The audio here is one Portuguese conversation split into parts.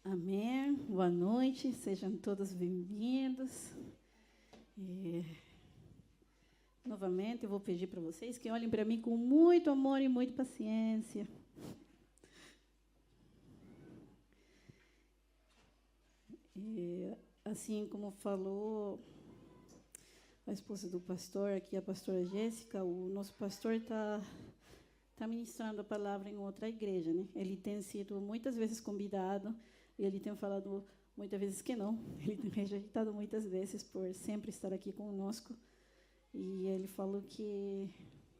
Amém. Boa noite, sejam todos bem-vindos. Novamente, eu vou pedir para vocês que olhem para mim com muito amor e muita paciência. Assim como falou a esposa do pastor, aqui a pastora Jéssica, o nosso pastor está ministrando a palavra em outra igreja, né? Ele tem sido muitas vezes convidado, e ele tem falado muitas vezes que não. Ele tem rejeitado muitas vezes por sempre estar aqui conosco. E ele falou que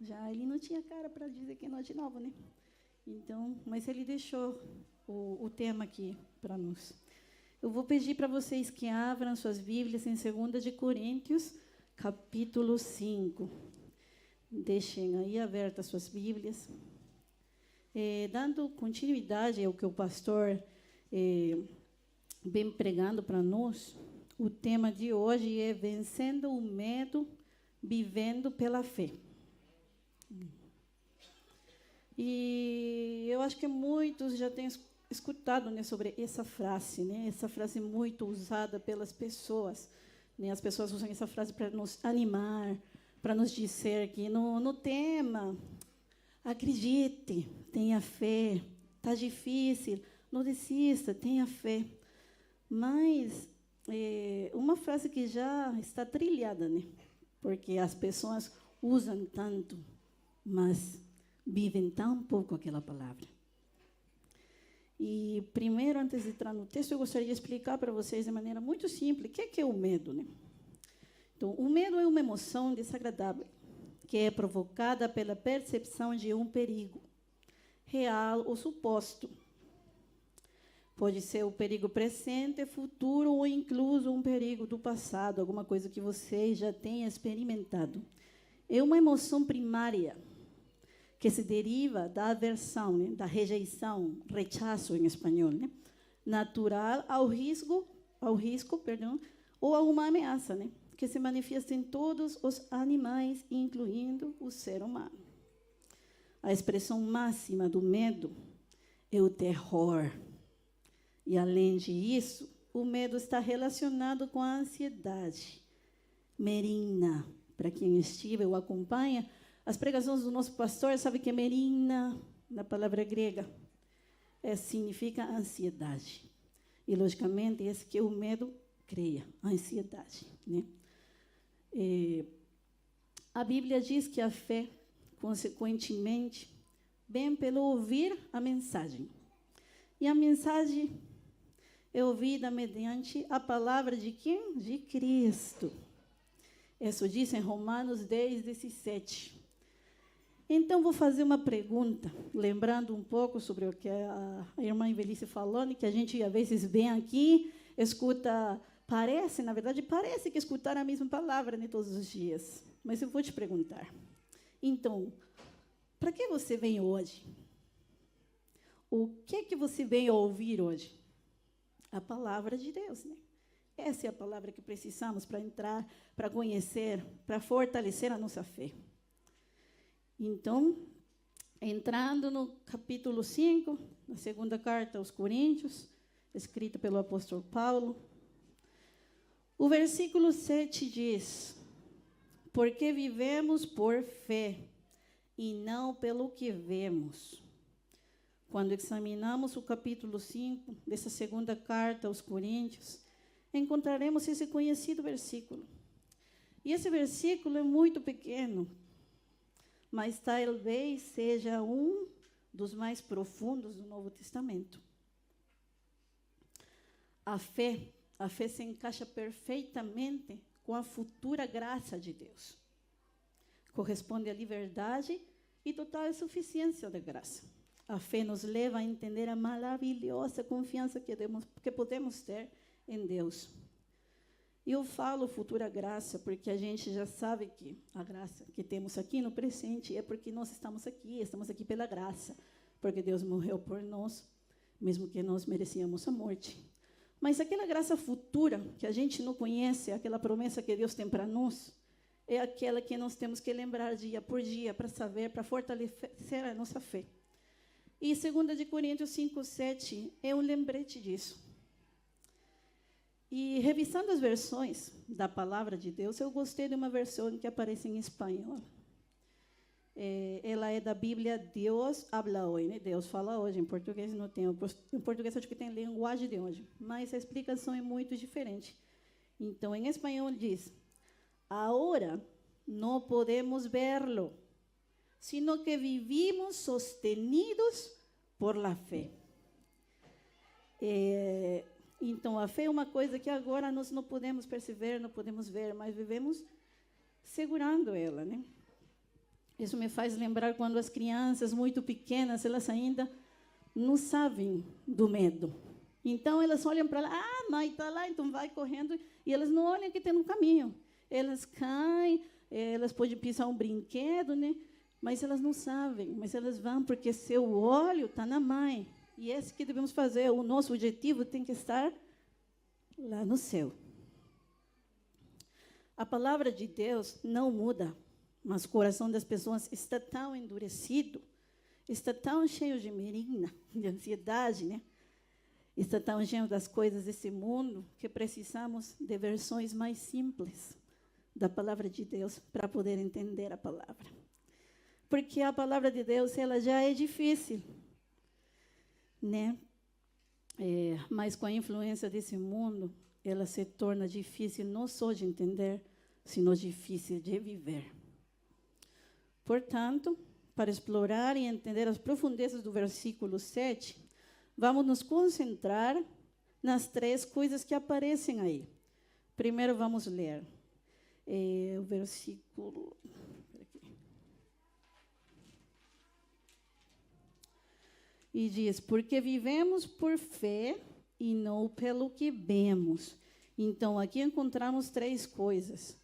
já ele não tinha cara para dizer que não de novo, né? Então, mas ele deixou o tema aqui para nós. Eu vou pedir para vocês que abram suas Bíblias em 2 de Coríntios, capítulo 5. Deixem aí abertas suas Bíblias. Dando continuidade ao que o pastor vem pregando para nós, o tema de hoje é vencendo o medo, vivendo pela fé. E eu acho que muitos já têm escutado, né, sobre essa frase, né? Essa frase muito usada pelas pessoas, né? As pessoas usam essa frase para nos animar, para nos dizer que no tema, acredite, tenha fé, está difícil, não desista, tenha fé. Mas uma frase que já está trilhada, né? Porque as pessoas usam tanto, mas vivem tão pouco aquela palavra. E primeiro, antes de entrar no texto, eu gostaria de explicar para vocês de maneira muito simples o que é o medo, né? Então, o medo é uma emoção desagradável que é provocada pela percepção de um perigo real ou suposto. Pode ser o perigo presente, futuro ou incluso um perigo do passado, alguma coisa que você já tenha experimentado. É uma emoção primária que se deriva da aversão, né, da rejeição, rechaço em espanhol, né, natural ao risco, ou a uma ameaça, né, que se manifesta em todos os animais, incluindo o ser humano. A expressão máxima do medo é o terror. E, além disso, o medo está relacionado com a ansiedade. Merina, para quem estive ou acompanha as pregações do nosso pastor, sabe que merina, na palavra grega, significa ansiedade. E, logicamente, esse que o medo cria, a ansiedade, né? A Bíblia diz que a fé, consequentemente, vem pelo ouvir a mensagem. E a mensagem é ouvida mediante a palavra de quem? De Cristo. Isso diz em Romanos 10, 17. Então, vou fazer uma pergunta, lembrando um pouco sobre o que a irmã Invelice falou, que a gente, às vezes, vem aqui, escuta, na verdade, parece que escutar a mesma palavra, né, todos os dias. Mas eu vou te perguntar. Então, para que você vem hoje? O que você veio ouvir hoje? A palavra de Deus, né? Essa é a palavra que precisamos para entrar, para conhecer, para fortalecer a nossa fé. Então, entrando no capítulo 5, na segunda carta aos Coríntios, escrita pelo apóstolo Paulo, o versículo 7 diz: porque vivemos por fé e não pelo que vemos. Quando examinamos o capítulo 5 dessa segunda carta aos Coríntios, encontraremos esse conhecido versículo. E esse versículo é muito pequeno, mas talvez seja um dos mais profundos do Novo Testamento. A fé se encaixa perfeitamente com a futura graça de Deus. Corresponde à liberdade e total suficiência da graça. A fé nos leva a entender a maravilhosa confiança que podemos ter em Deus. E eu falo futura graça porque a gente já sabe que a graça que temos aqui no presente é porque nós estamos aqui pela graça, porque Deus morreu por nós, mesmo que nós merecíamos a morte. Mas aquela graça futura que a gente não conhece, aquela promessa que Deus tem para nós, é aquela que nós temos que lembrar dia por dia para saber, para fortalecer a nossa fé. E 2 de Coríntios 5, 7 é um lembrete disso. E revisando as versões da palavra de Deus, eu gostei de uma versão que aparece em espanhol. Ela é da Bíblia Deus habla hoje, né? Deus fala hoje. Em português não tem. Em português acho que tem linguagem de hoje, mas a explicação é muito diferente. Então, em espanhol diz: agora não podemos verlo, sino que vivimos sostenidos por la fé. Então, a fé é uma coisa que agora nós não podemos perceber, não podemos ver, mas vivemos segurando ela, né? Isso me faz lembrar quando as crianças muito pequenas, elas ainda não sabem do medo. Então, elas olham para lá, mãe está lá, então vai correndo, e elas não olham que tem um caminho. Elas caem, elas podem pisar um brinquedo, né? Mas elas não sabem, mas elas vão porque seu olho está na mãe. E esse que devemos fazer, o nosso objetivo tem que estar lá no céu. A palavra de Deus não muda, mas o coração das pessoas está tão endurecido, está tão cheio de merina, de ansiedade, né? Está tão cheio das coisas desse mundo que precisamos de versões mais simples da palavra de Deus para poder entender a palavra. Porque a palavra de Deus, ela já é difícil, né? Mas com a influência desse mundo, ela se torna difícil não só de entender, sino difícil de viver. Portanto, para explorar e entender as profundezas do versículo 7, vamos nos concentrar nas 3 coisas que aparecem aí. Primeiro, vamos ler o versículo... E diz, porque vivemos por fé e não pelo que vemos. Então, aqui encontramos 3 coisas.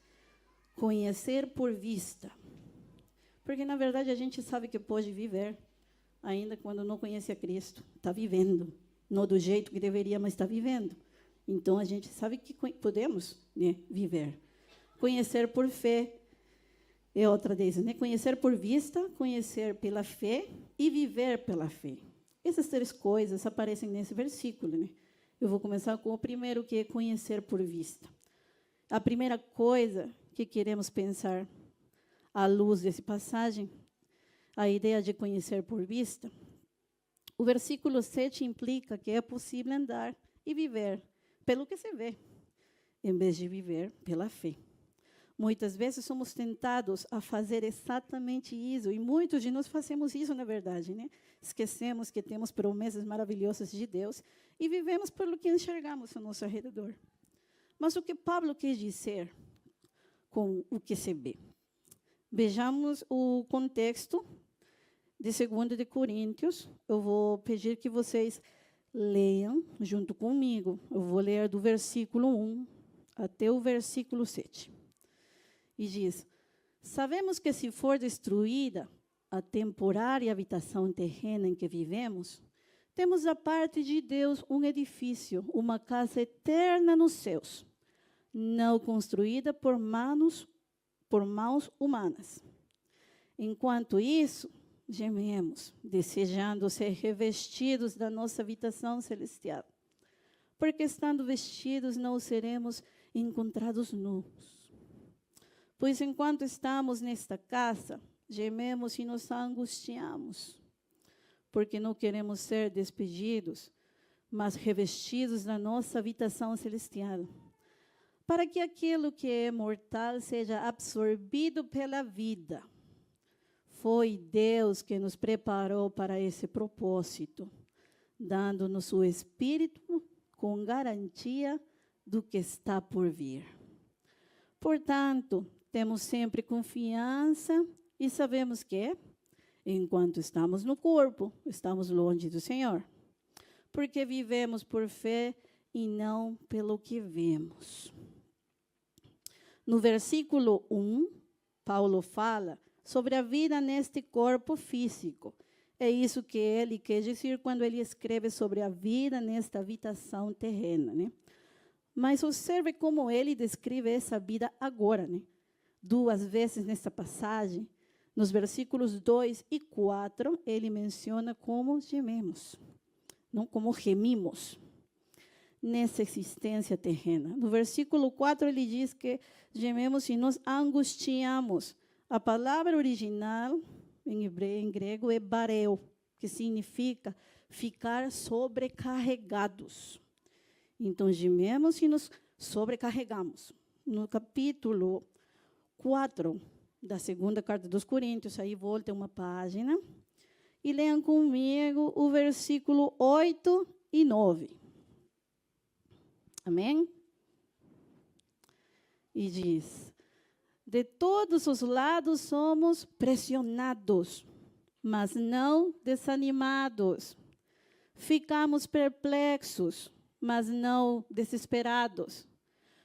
Conhecer por vista. Porque, na verdade, a gente sabe que pode viver, ainda quando não conhece a Cristo. Está vivendo. Não do jeito que deveria, mas está vivendo. Então, a gente sabe que podemos, né, viver. Conhecer por fé é outra deles, né? Conhecer por vista, conhecer pela fé e viver pela fé. Essas 3 coisas aparecem nesse versículo, né? Eu vou começar com o primeiro, que é conhecer por vista. A primeira coisa que queremos pensar à luz dessa passagem, a ideia de conhecer por vista, o versículo 7 implica que é possível andar e viver pelo que se vê, em vez de viver pela fé. Muitas vezes somos tentados a fazer exatamente isso, e muitos de nós fazemos isso, na verdade, né? Esquecemos que temos promessas maravilhosas de Deus e vivemos pelo que enxergamos ao nosso redor. Mas o que Paulo quis dizer com o que se vê? Vejamos o contexto de 2 de Coríntios. Eu vou pedir que vocês leiam junto comigo. Eu vou ler do versículo 1 até o versículo 7. E diz, sabemos que se for destruída a temporária habitação terrena em que vivemos, temos da parte de Deus um edifício, uma casa eterna nos céus, não construída por mãos humanas. Enquanto isso, gememos, desejando ser revestidos da nossa habitação celestial, porque estando vestidos não seremos encontrados nus. Pois enquanto estamos nesta casa, gememos e nos angustiamos, porque não queremos ser despedidos, mas revestidos da nossa habitação celestial, para que aquilo que é mortal seja absorvido pela vida. Foi Deus que nos preparou para esse propósito, dando-nos o Espírito com garantia do que está por vir. Portanto, temos sempre confiança e sabemos que, enquanto estamos no corpo, estamos longe do Senhor, porque vivemos por fé e não pelo que vemos. No versículo 1, Paulo fala sobre a vida neste corpo físico. É isso que ele quer dizer quando ele escreve sobre a vida nesta habitação terrena, né? Mas observe como ele descreve essa vida agora, né? 2 vezes nessa passagem, nos versículos 2 e 4, ele menciona como gememos, não como gemimos. nessa existência terrena. No versículo 4, ele diz que gememos e nos angustiamos. A palavra original, em grego, é bareu, que significa ficar sobrecarregados. Então, gememos e nos sobrecarregamos. No capítulo 4 da segunda carta dos Coríntios, aí volta uma página, e leiam comigo o versículo 8 e 9. Amém? E diz: de todos os lados somos pressionados, mas não desanimados. Ficamos perplexos, mas não desesperados.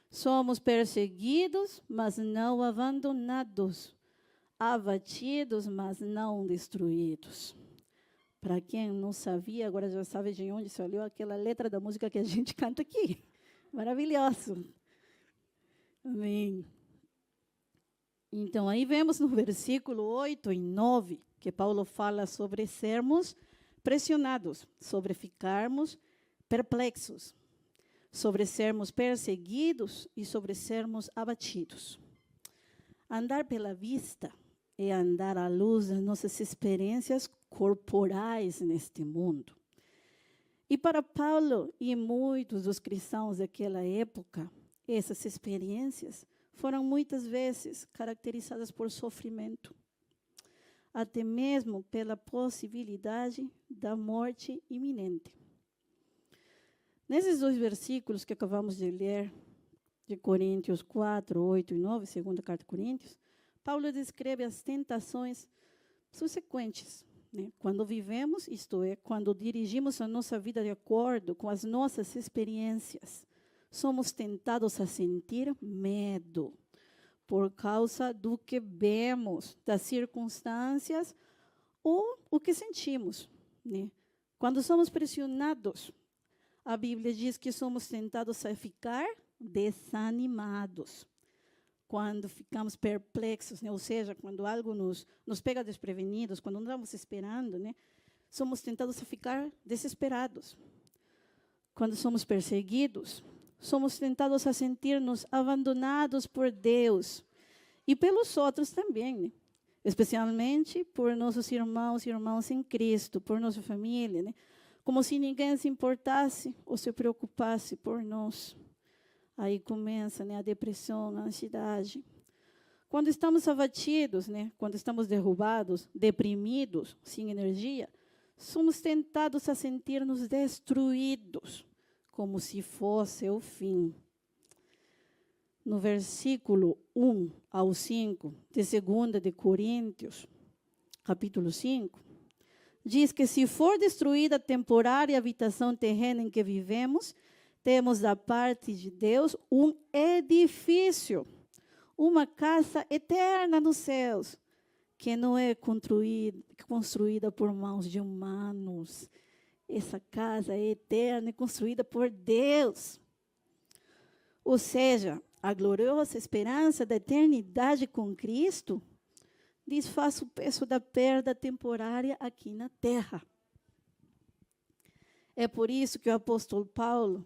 Somos perseguidos, mas não abandonados. Abatidos, mas não destruídos. Para quem não sabia, agora já sabe de onde saiu aquela letra da música que a gente canta aqui. Maravilhoso. Amém. Então, aí vemos no versículo 8 e 9, que Paulo fala sobre sermos pressionados, sobre ficarmos perplexos, sobre sermos perseguidos e sobre sermos abatidos. Andar pela vista é andar à luz das nossas experiências corporais neste mundo. E para Paulo e muitos dos cristãos daquela época, essas experiências foram muitas vezes caracterizadas por sofrimento, até mesmo pela possibilidade da morte iminente. Nesses 2 versículos que acabamos de ler, de Coríntios 4, 8 e 9, segunda carta de Coríntios, Paulo descreve as tentações subsequentes, né? Quando vivemos, isto é, quando dirigimos a nossa vida de acordo com as nossas experiências, somos tentados a sentir medo por causa do que vemos, das circunstâncias ou o que sentimos, né? Quando somos pressionados, a Bíblia diz que somos tentados a ficar desanimados. Quando ficamos perplexos, né? Ou seja, quando algo nos pega desprevenidos, quando não estamos esperando, né? Somos tentados a ficar desesperados. Quando somos perseguidos, somos tentados a sentir-nos abandonados por Deus e pelos outros também, né? Especialmente por nossos irmãos e irmãs em Cristo, por nossa família, né? Como se ninguém se importasse ou se preocupasse por nós. Aí começa, né, a depressão, a ansiedade. Quando estamos abatidos, né, quando estamos derrubados, deprimidos, sem energia, somos tentados a sentir-nos destruídos, como se fosse o fim. No versículo 1 ao 5 de 2 de Coríntios, capítulo 5, diz que se for destruída a temporária habitação terrena em que vivemos, temos da parte de Deus um edifício, uma casa eterna nos céus, que não é construída por mãos de humanos. Essa casa é eterna e construída por Deus. Ou seja, a gloriosa esperança da eternidade com Cristo desfaz o peso da perda temporária aqui na terra. É por isso que o apóstolo Paulo,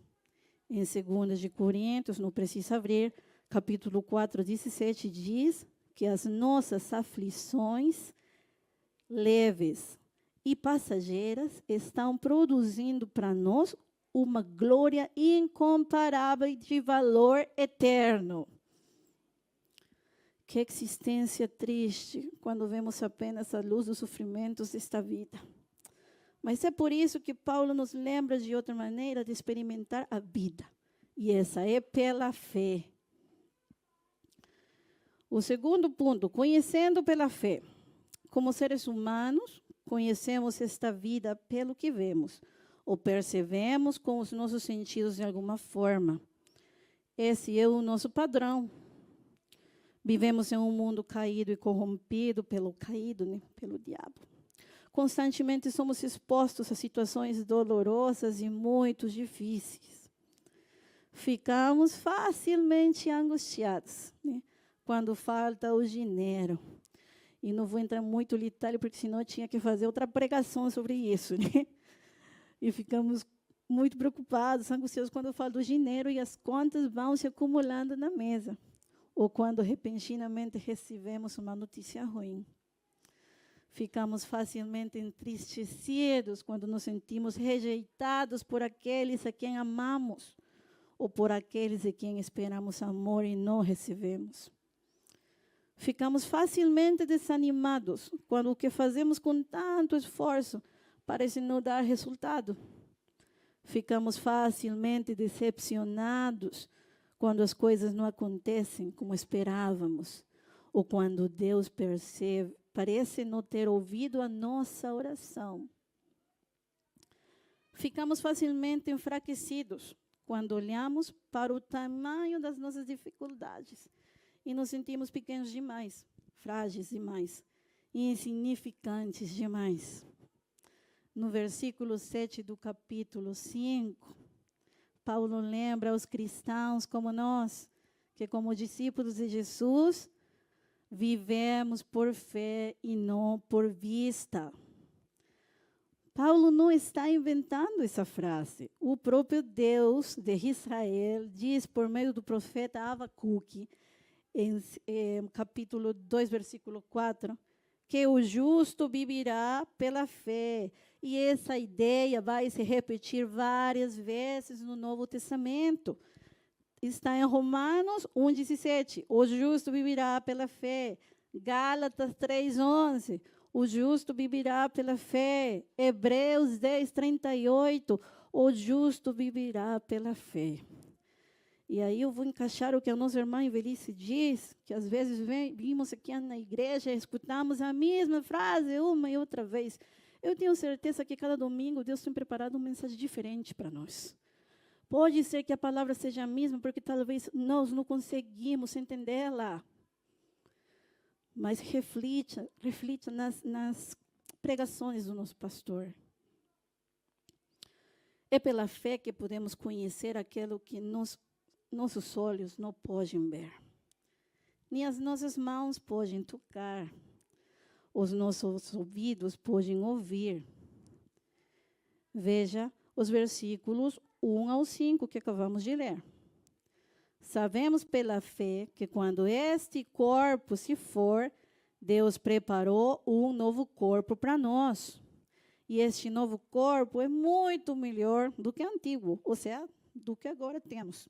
em 2 de Coríntios, não precisa abrir, capítulo 4, 17, diz que as nossas aflições leves e passageiras estão produzindo para nós uma glória incomparável de valor eterno. Que existência triste quando vemos apenas a luz dos sofrimentos desta vida. Mas é por isso que Paulo nos lembra de outra maneira de experimentar a vida. E essa é pela fé. O segundo ponto, conhecendo pela fé. Como seres humanos, conhecemos esta vida pelo que vemos, ou percebemos com os nossos sentidos de alguma forma. Esse é o nosso padrão. Vivemos em um mundo caído e corrompido pelo diabo. Constantemente somos expostos a situações dolorosas e muito difíceis. Ficamos facilmente angustiados, né, quando falta o dinheiro. E não vou entrar muito em detalhe, porque senão eu tinha que fazer outra pregação sobre isso, né? E ficamos muito preocupados, angustiados quando eu falo do dinheiro e as contas vão se acumulando na mesa. Ou quando repentinamente recebemos uma notícia ruim. Ficamos facilmente entristecidos quando nos sentimos rejeitados por aqueles a quem amamos ou por aqueles a quem esperamos amor e não recebemos. Ficamos facilmente desanimados quando o que fazemos com tanto esforço parece não dar resultado. Ficamos facilmente decepcionados quando as coisas não acontecem como esperávamos ou quando Deus parece não ter ouvido a nossa oração. Ficamos facilmente enfraquecidos quando olhamos para o tamanho das nossas dificuldades e nos sentimos pequenos demais, frágeis demais, insignificantes demais. No versículo 7 do capítulo 5, Paulo lembra aos cristãos como nós, que como discípulos de Jesus, vivemos por fé e não por vista. Paulo não está inventando essa frase. O próprio Deus de Israel diz por meio do profeta Abacuque, em capítulo 2, versículo 4, que o justo viverá pela fé. E essa ideia vai se repetir várias vezes no Novo Testamento. Está em Romanos 1,17. O justo viverá pela fé. Gálatas 3,11. O justo viverá pela fé. Hebreus 10,38. O justo viverá pela fé. E aí eu vou encaixar o que a nossa irmã Evelice diz, que às vezes vimos aqui na igreja e escutamos a mesma frase uma e outra vez. Eu tenho certeza que cada domingo Deus tem preparado uma mensagem diferente para nós. Pode ser que a palavra seja a mesma, porque talvez nós não conseguimos entendê-la. Mas reflita nas pregações do nosso pastor. É pela fé que podemos conhecer aquilo que nossos olhos não podem ver. Nem as nossas mãos podem tocar. Os nossos ouvidos podem ouvir. Veja os versículos 1 ao 5 que acabamos de ler. Sabemos pela fé que quando este corpo se for, Deus preparou um novo corpo para nós. E este novo corpo é muito melhor do que o antigo, ou seja, do que agora temos.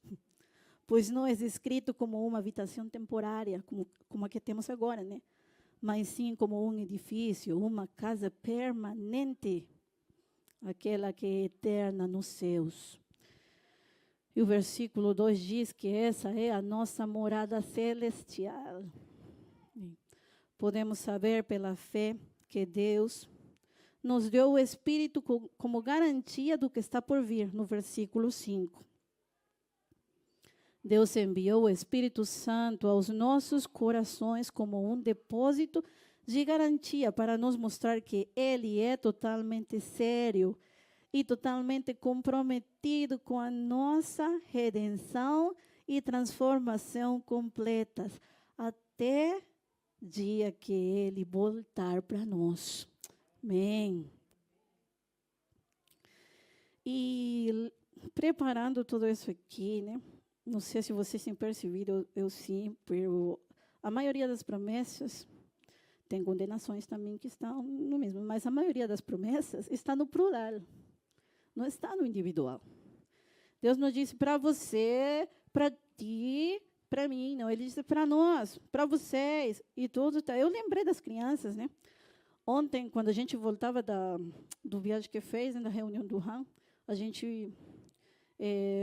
Pois não é escrito como uma habitação temporária, como a que temos agora, né? Mas sim como um edifício, uma casa permanente, aquela que é eterna nos céus. E o versículo 2 diz que essa é a nossa morada celestial. Podemos saber pela fé que Deus nos deu o Espírito como garantia do que está por vir, no versículo 5. Deus enviou o Espírito Santo aos nossos corações como um depósito de garantia para nos mostrar que Ele é totalmente sério e totalmente comprometido com a nossa redenção e transformação completas, até o dia que Ele voltar para nós. Amém. E preparando tudo isso aqui, né? Não sei se vocês têm percebido, eu sim, a maioria das promessas, tem condenações também que estão no mesmo, mas a maioria das promessas está no plural, não está no individual. Deus não disse para você, para ti, para mim, não. Ele disse para nós, para vocês, e tudo. Tá. Eu lembrei das crianças, né? Ontem, quando a gente voltava do viagem que fez, da reunião do RAM, a gente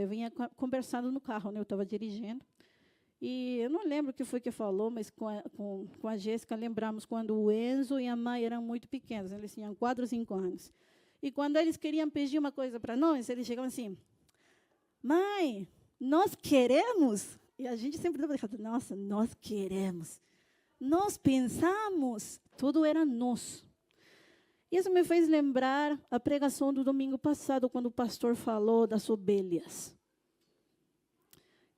vinha conversando no carro, né? Eu estava dirigindo. E eu não lembro o que foi que falou, mas com a Jéssica lembramos quando o Enzo e a Mai eram muito pequenos, eles tinham 4 ou 5 anos. E quando eles queriam pedir uma coisa para nós, eles chegavam assim, mãe, nós queremos? E a gente sempre dava errado, nossa, nós queremos. Nós pensamos, tudo era nós. Isso me fez lembrar a pregação do domingo passado, quando o pastor falou das ovelhas.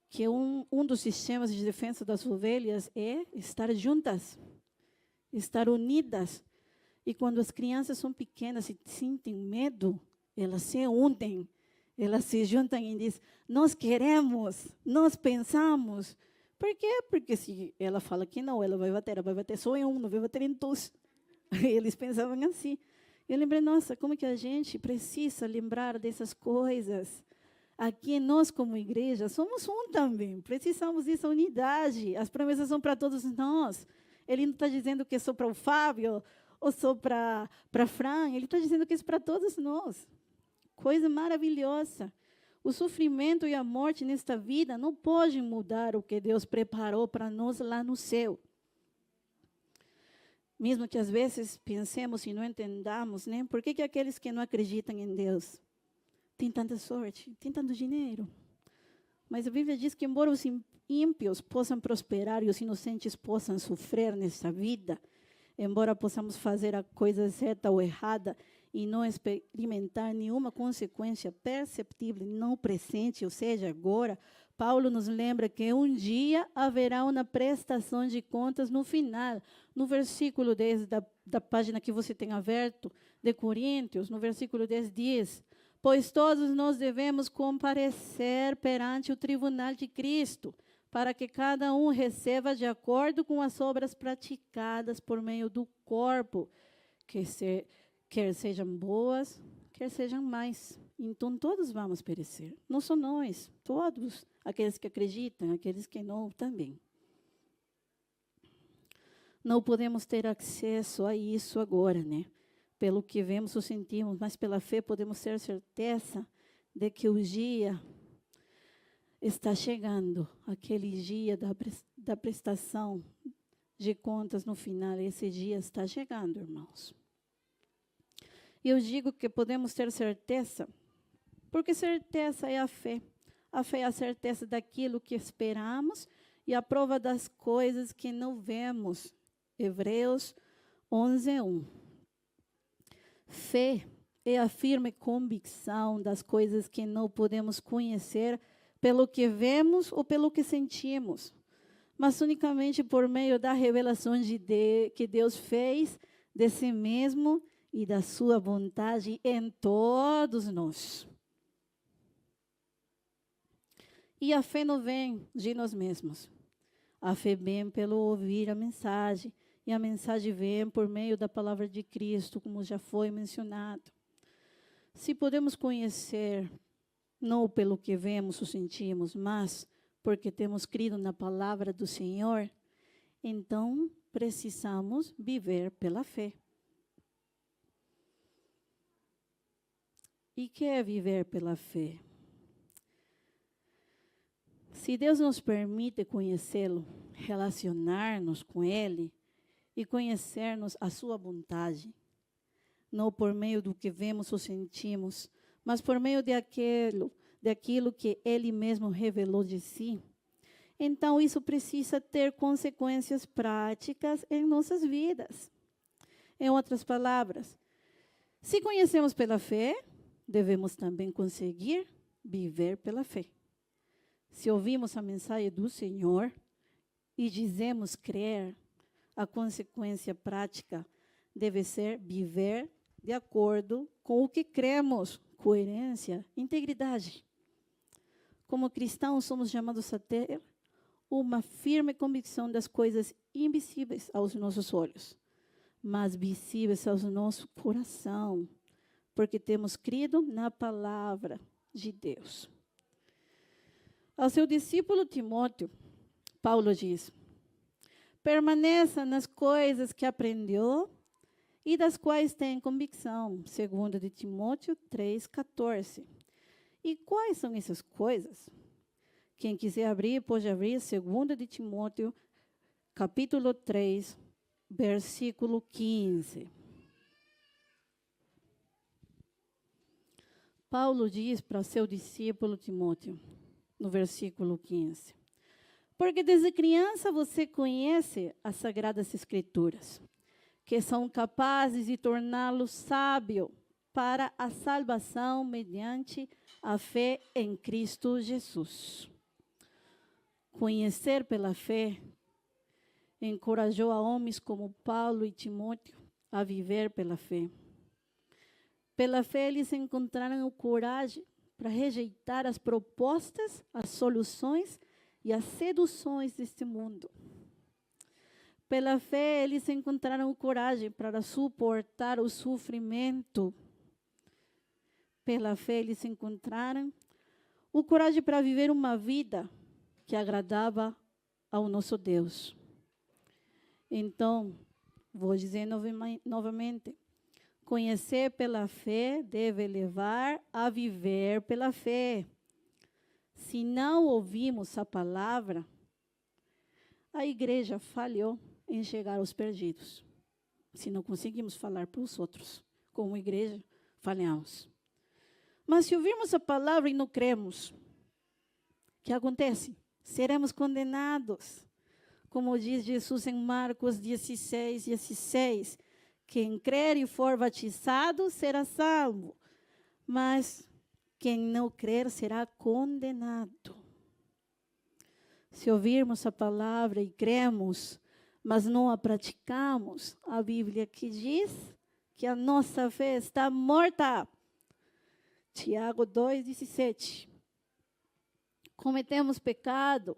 Que um dos sistemas de defesa das ovelhas é estar juntas, estar unidas. E quando as crianças são pequenas e sentem medo, elas se unem, elas se juntam e dizem, nós queremos, nós pensamos. Por quê? Porque se ela fala que não, ela vai bater só em um, não vai bater em todos. Eles pensavam assim. Eu lembrei, nossa, como que a gente precisa lembrar dessas coisas. Aqui nós, como igreja, somos um também. Precisamos dessa unidade. As promessas são para todos nós. Ele não está dizendo que é só para o Fábio ou só para Fran. Ele está dizendo que é para todos nós. Coisa maravilhosa. O sofrimento e a morte nesta vida não podem mudar o que Deus preparou para nós lá no céu. Mesmo que às vezes pensemos e não entendamos, né? Por que aqueles que não acreditam em Deus têm tanta sorte, têm tanto dinheiro? Mas a Bíblia diz que, embora os ímpios possam prosperar e os inocentes possam sofrer nessa vida, embora possamos fazer a coisa certa ou errada e não experimentar nenhuma consequência perceptível no presente, ou seja, agora, Paulo nos lembra que um dia haverá uma prestação de contas no final. No versículo 10 da página que você tem aberto, de Coríntios, no versículo 10 diz, pois todos nós devemos comparecer perante o tribunal de Cristo, para que cada um receba de acordo com as obras praticadas por meio do corpo, quer sejam boas, quer sejam mais. Então, todos vamos perecer. Não só nós, todos. Aqueles que acreditam, aqueles que não também. Não podemos ter acesso a isso agora, né? Pelo que vemos ou sentimos, mas pela fé podemos ter certeza de que o dia está chegando, aquele dia da prestação de contas no final. Esse dia está chegando, irmãos. E eu digo que podemos ter certeza, porque certeza é a fé. A fé é a certeza daquilo que esperamos e a prova das coisas que não vemos. Hebreus 11:1. Fé é a firme convicção das coisas que não podemos conhecer pelo que vemos ou pelo que sentimos, mas unicamente por meio da revelação que Deus fez de si mesmo e da sua vontade em todos nós. E a fé não vem de nós mesmos. A fé vem pelo ouvir a mensagem. E a mensagem vem por meio da palavra de Cristo, como já foi mencionado. Se podemos conhecer, não pelo que vemos ou sentimos, mas porque temos crido na palavra do Senhor, então precisamos viver pela fé. E o que é viver pela fé? Se Deus nos permite conhecê-lo, relacionar-nos com Ele e conhecermos a sua vontade, não por meio do que vemos ou sentimos, mas por meio daquilo que Ele mesmo revelou de si, então isso precisa ter consequências práticas em nossas vidas. Em outras palavras, se conhecemos pela fé, devemos também conseguir viver pela fé. Se ouvimos a mensagem do Senhor e dizemos crer, a consequência prática deve ser viver de acordo com o que cremos, coerência, integridade. Como cristãos, somos chamados a ter uma firme convicção das coisas invisíveis aos nossos olhos, mas visíveis ao nosso coração, porque temos crido na palavra de Deus. Ao seu discípulo Timóteo, Paulo diz, permaneça nas coisas que aprendeu e das quais tem convicção, 2 de Timóteo 3,14. E quais são essas coisas? Quem quiser abrir, pode abrir 2 de Timóteo, capítulo 3, versículo 15. Paulo diz para seu discípulo Timóteo, no versículo 15, porque desde criança você conhece as Sagradas Escrituras, que são capazes de torná-lo sábio para a salvação mediante a fé em Cristo Jesus. Conhecer pela fé encorajou a homens como Paulo e Timóteo a viver pela fé. Pela fé eles encontraram coragem para rejeitar as propostas, as soluções e as seduções deste mundo. Pela fé, eles encontraram coragem para suportar o sofrimento. Pela fé, eles encontraram o coragem para viver uma vida que agradava ao nosso Deus. Então, vou dizer novamente, conhecer pela fé deve levar a viver pela fé. Se não ouvimos a palavra, a igreja falhou em chegar aos perdidos. Se não conseguimos falar para os outros, como igreja, falhamos. Mas se ouvirmos a palavra e não cremos, o que acontece? Seremos condenados. Como diz Jesus em Marcos 16:16, quem crer e for batizado será salvo, mas quem não crer será condenado. Se ouvirmos a palavra e cremos, mas não a praticamos, a Bíblia que diz que a nossa fé está morta. Tiago 2:17. Cometemos pecado,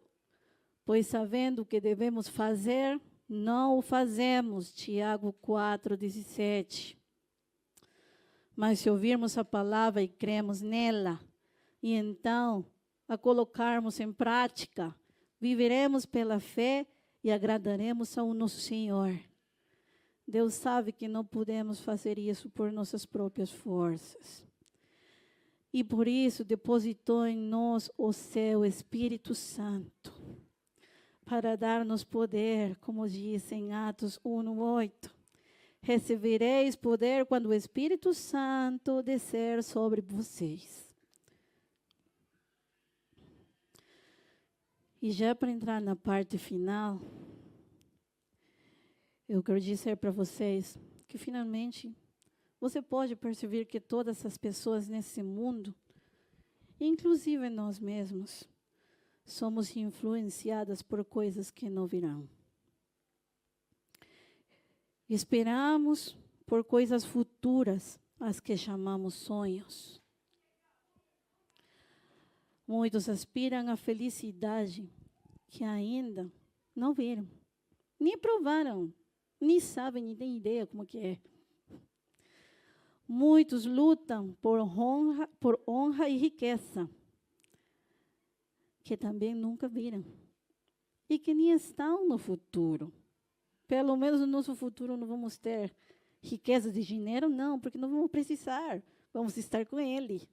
pois sabendo o que devemos fazer, não o fazemos. Tiago 4:17. Mas se ouvirmos a palavra e cremos nela, e então a colocarmos em prática, viveremos pela fé e agradaremos ao nosso Senhor. Deus sabe que não podemos fazer isso por nossas próprias forças. E por isso depositou em nós o seu Espírito Santo, para dar-nos poder, como diz em Atos 1:8. Recebereis poder quando o Espírito Santo descer sobre vocês. E já para entrar na parte final, eu quero dizer para vocês que finalmente você pode perceber que todas essas pessoas nesse mundo, inclusive nós mesmos, somos influenciadas por coisas que não virão. Esperamos por coisas futuras, as que chamamos sonhos. Muitos aspiram à felicidade que ainda não viram, nem provaram, nem sabem, nem têm ideia como que é. Muitos lutam por honra e riqueza, que também nunca viram, e que nem estão no futuro. Pelo menos no nosso futuro não vamos ter riqueza de dinheiro, não, porque não vamos precisar, vamos estar com Ele.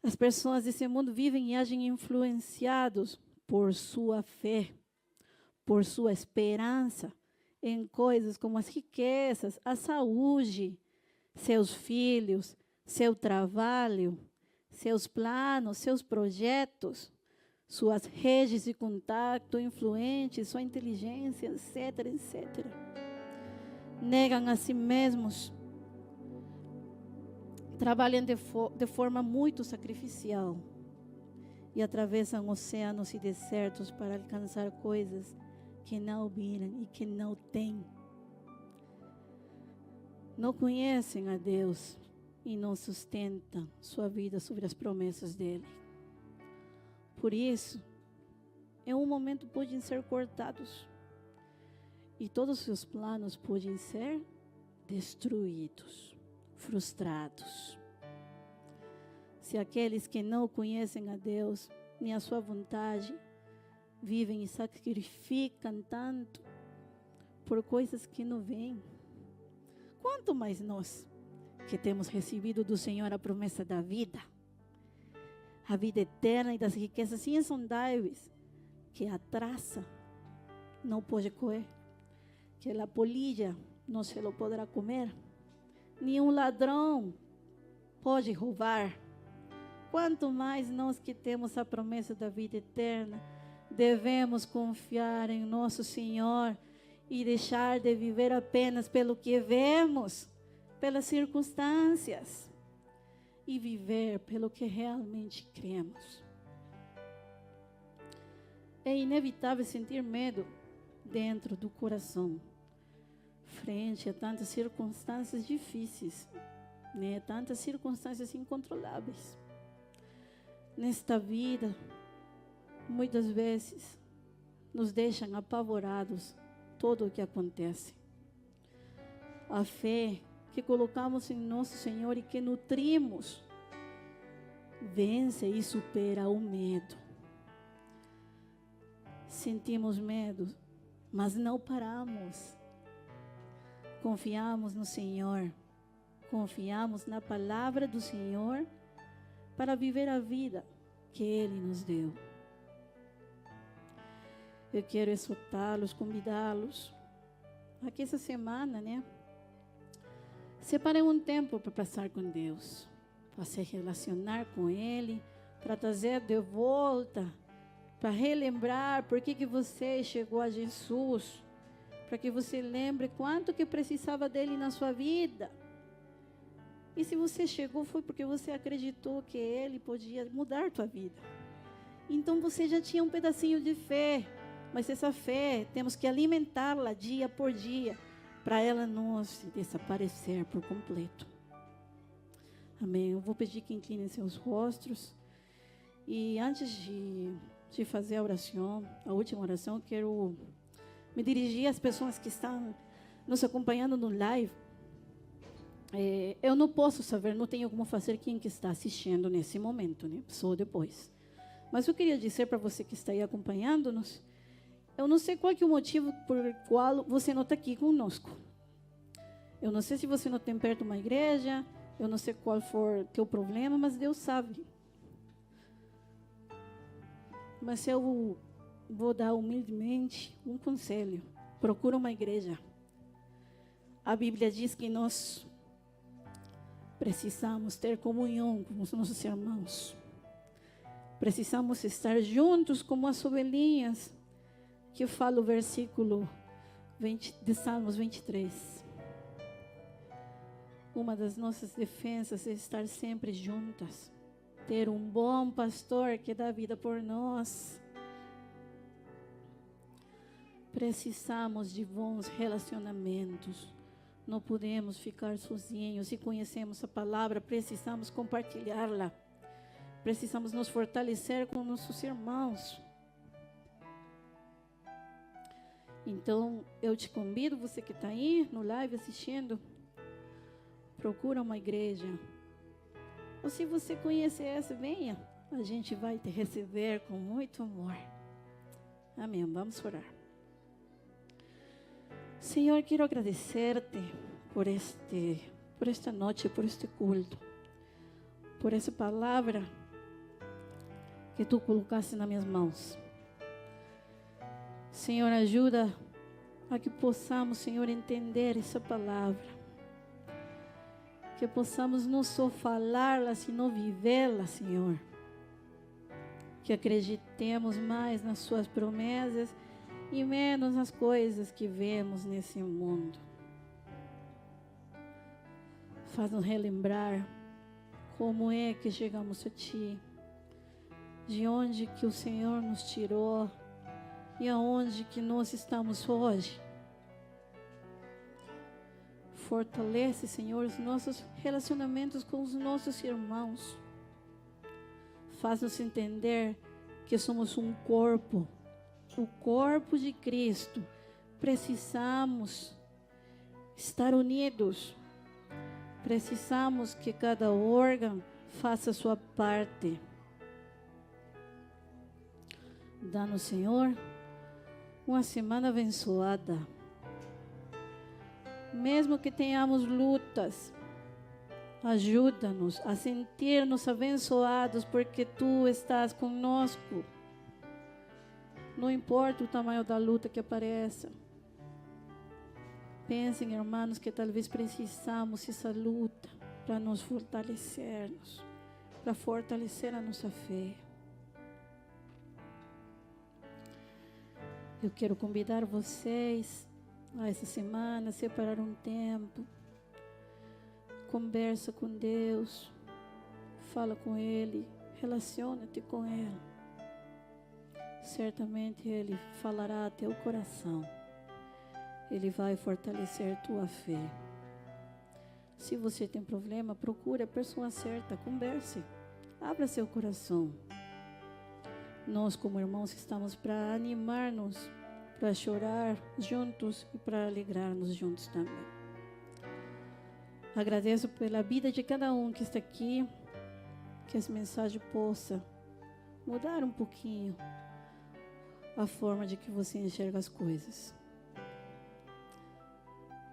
As pessoas desse mundo vivem e agem influenciados por sua fé, por sua esperança em coisas como as riquezas, a saúde, seus filhos, seu trabalho, seus planos, seus projetos, suas redes de contato influentes, sua inteligência, etc., etc. Negam a si mesmos, trabalham de forma muito sacrificial e atravessam oceanos e desertos para alcançar coisas que não viram e que não têm. Não conhecem a Deus e não sustentam sua vida sobre as promessas dele. Por isso, em um momento podem ser cortados e todos os seus planos podem ser destruídos, frustrados. Se aqueles que não conhecem a Deus nem a sua vontade vivem e sacrificam tanto por coisas que não vêm, quanto mais nós que temos recebido do Senhor a promessa da vida, a vida eterna e das riquezas insondáveis, que a traça não pode comer, que a polilla não se lo poderá comer, nenhum ladrão pode roubar. Quanto mais nós que temos a promessa da vida eterna, devemos confiar em nosso Senhor e deixar de viver apenas pelo que vemos, pelas circunstâncias, e viver pelo que realmente cremos. É inevitável sentir medo dentro do coração, frente a tantas circunstâncias difíceis né? Tantas circunstâncias incontroláveis. Nesta vida, muitas vezes, nos deixam apavorados todo o que acontece. A fé que colocamos em nosso Senhor e que nutrimos, vence e supera o medo. Sentimos medo, mas não paramos. Confiamos no Senhor, confiamos na palavra do Senhor para viver a vida que Ele nos deu. Eu quero exortá-los, convidá-los a que essa semana, separem um tempo para passar com Deus, para se relacionar com Ele, para trazer de volta, para relembrar por que você chegou a Jesus, para que você lembre quanto que precisava dele na sua vida. E se você chegou, foi porque você acreditou que Ele podia mudar a tua vida. Então você já tinha um pedacinho de fé, mas essa fé temos que alimentá-la dia por dia, para ela não desaparecer por completo. Amém. Eu vou pedir que inclinem seus rostos. E antes de fazer a oração, a última oração, quero me dirigir às pessoas que estão nos acompanhando no live. Eu não posso saber, não tenho como fazer quem que está assistindo nesse momento, só depois. Mas eu queria dizer para você que está aí acompanhando-nos, eu não sei qual que é o motivo por qual você não está aqui conosco. Eu não sei se você não tem perto uma igreja, eu não sei qual for teu problema, mas Deus sabe. Mas eu vou dar humildemente um conselho. Procura uma igreja. A Bíblia diz que nós precisamos ter comunhão com os nossos irmãos. Precisamos estar juntos como as ovelhinhas, que fala o versículo 20 de Salmos 23. Uma das nossas defesas é estar sempre juntas. Ter um bom pastor que dá vida por nós. Precisamos de bons relacionamentos. Não podemos ficar sozinhos. Se conhecemos a palavra, precisamos compartilhá-la. Precisamos nos fortalecer com nossos irmãos. Então, eu te convido, você que está aí no live assistindo, procura uma igreja. Ou se você conhece essa, venha. A gente vai te receber com muito amor. Amém. Vamos orar. Senhor, quero agradecer-te por esta noite, por este culto, por essa palavra que tu colocaste nas minhas mãos. Senhor, ajuda a que possamos, Senhor, entender essa palavra. Que possamos não só falá-la, senão vivê-la, Senhor. Que acreditemos mais nas suas promessas e menos nas coisas que vemos nesse mundo. Faz-nos relembrar como é que chegamos a Ti, de onde que o Senhor nos tirou e aonde que nós estamos hoje. Fortalece, Senhor, os nossos relacionamentos com os nossos irmãos. Faz-nos entender que somos um corpo, o corpo de Cristo. Precisamos estar unidos. Precisamos que cada órgão faça a sua parte. Dá-nos, Senhor, uma semana abençoada. Mesmo que tenhamos lutas, ajuda-nos a sentir-nos abençoados, porque Tu estás conosco. Não importa o tamanho da luta que apareça. Pensem, irmãos, que talvez precisamos dessa luta para nos fortalecermos, para fortalecer a nossa fé. Eu quero convidar vocês a essa semana, separar um tempo, conversa com Deus, fala com Ele, relaciona-te com Ele. Certamente Ele falará a teu coração, Ele vai fortalecer tua fé. Se você tem problema, procure a pessoa certa, converse, abra seu coração. Nós, como irmãos, estamos para animar-nos, para chorar juntos e para alegrar-nos juntos também. Agradeço pela vida de cada um que está aqui, que essa mensagem possa mudar um pouquinho a forma de que você enxerga as coisas.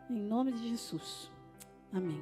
Em nome de Jesus. Amém.